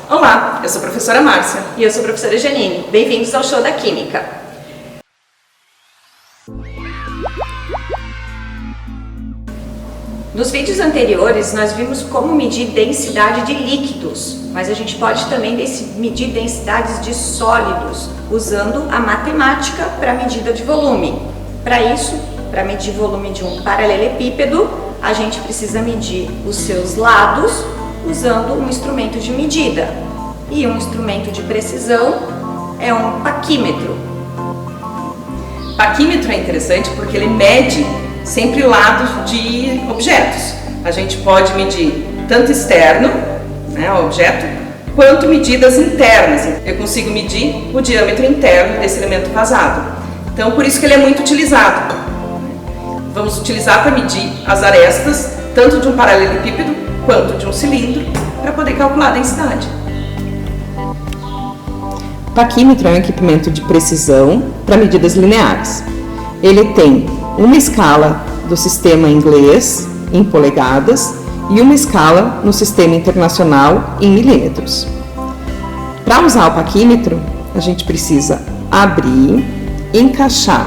Olá, eu sou a professora Márcia. E eu sou a professora Janine. Bem-vindos ao Show da Química. Nos vídeos anteriores, nós vimos como medir densidade de líquidos, mas a gente pode também medir densidades de sólidos, usando a matemática para medida de volume. Para isso, para medir volume de um paralelepípedo, a gente precisa medir os seus lados usando um instrumento de medida. E um instrumento de precisão é um paquímetro. Paquímetro é interessante porque ele mede sempre lados de objetos. A gente pode medir tanto externo, né, o objeto, quanto medidas internas. Eu consigo medir o diâmetro interno desse elemento vazado. Então, por isso que ele é muito utilizado. Vamos utilizar para medir as arestas, tanto de um paralelepípedo quanto de um cilindro, para poder calcular a densidade. Paquímetro é um equipamento de precisão para medidas lineares. Ele tem uma escala do sistema inglês em polegadas e uma escala no sistema internacional em milímetros. Para usar o paquímetro, a gente precisa abrir, encaixar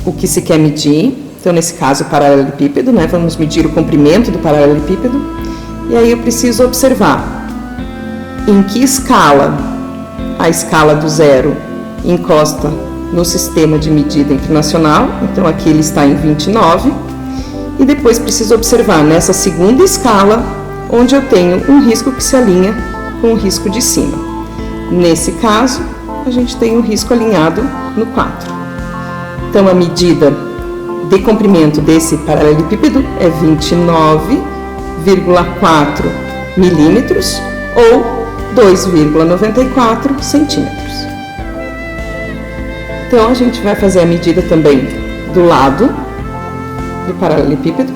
o que se quer medir. Então, nesse caso, o paralelepípedo, né? Vamos medir o comprimento do paralelepípedo. E aí eu preciso observar em que escala a escala do zero encosta no sistema de medida internacional. Então, aqui ele está em 29. E depois preciso observar nessa segunda escala, onde eu tenho um risco que se alinha com o risco de cima. Nesse caso, a gente tem um risco alinhado no 4. Então, a medida de comprimento desse paralelepípedo é 29,4 milímetros ou 2,94 centímetros. Então, a gente vai fazer a medida também do lado do paralelepípedo,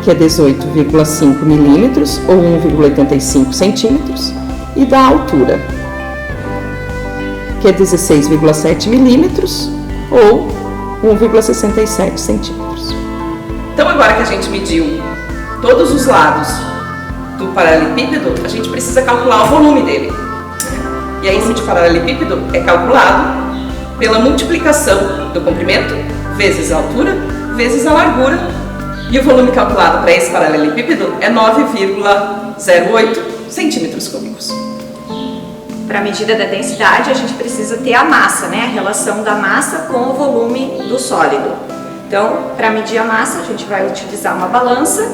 que é 18,5 milímetros ou 1,85 centímetros, e da altura, que é 16,7 milímetros ou 1,67 centímetros. Então, agora que a gente mediu todos os lados do paralelepípedo, a gente precisa calcular o volume dele. E aí, esse paralelepípedo é calculado pela multiplicação do comprimento vezes a altura vezes a largura. E o volume calculado para esse paralelepípedo é 9,08 centímetros cúbicos. Para a medida da densidade, a gente precisa ter a massa, né? A relação da massa com o volume do sólido. Então, para medir a massa, a gente vai utilizar uma balança.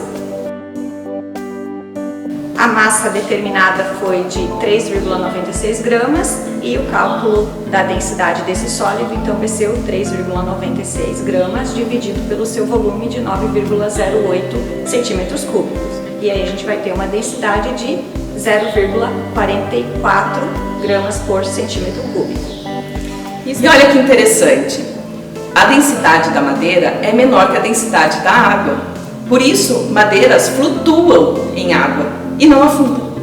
A massa determinada foi de 3,96 gramas e o cálculo da densidade desse sólido, então, vai ser o 3,96 gramas dividido pelo seu volume de 9,08 centímetros cúbicos. E aí a gente vai ter uma densidade de 0,44 gramas por centímetro cúbico. E olha que interessante, a densidade da madeira é menor que a densidade da água. Por isso, madeiras flutuam em água e não afundam.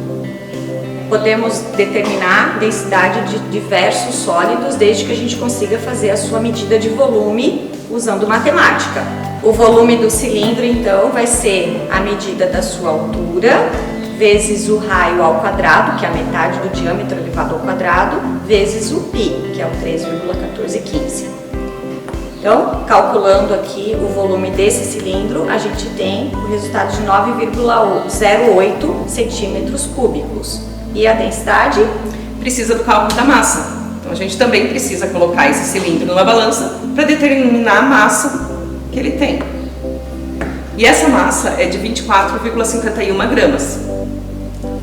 Podemos determinar densidade de diversos sólidos desde que a gente consiga fazer a sua medida de volume usando matemática. O volume do cilindro, então, vai ser a medida da sua altura vezes o raio ao quadrado, que é a metade do diâmetro elevado ao quadrado, vezes o π, que é o 3,1415. Então, calculando aqui o volume desse cilindro, a gente tem o resultado de 9,08 centímetros cúbicos. E a densidade? Precisa do cálculo da massa. Então, a gente também precisa colocar esse cilindro numa balança para determinar a massa que ele tem. E essa massa é de 24,51 gramas.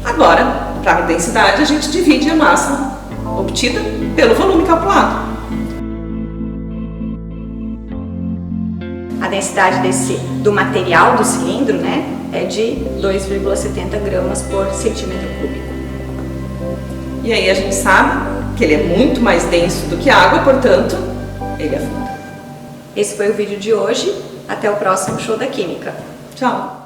Agora, para a densidade, a gente divide a massa obtida pelo volume calculado. A densidade do material do cilindro, né, é de 2,70 gramas por centímetro cúbico. E aí a gente sabe que ele é muito mais denso do que a água, portanto, ele afunda. Esse foi o vídeo de hoje. Até o próximo Show da Química. Tchau!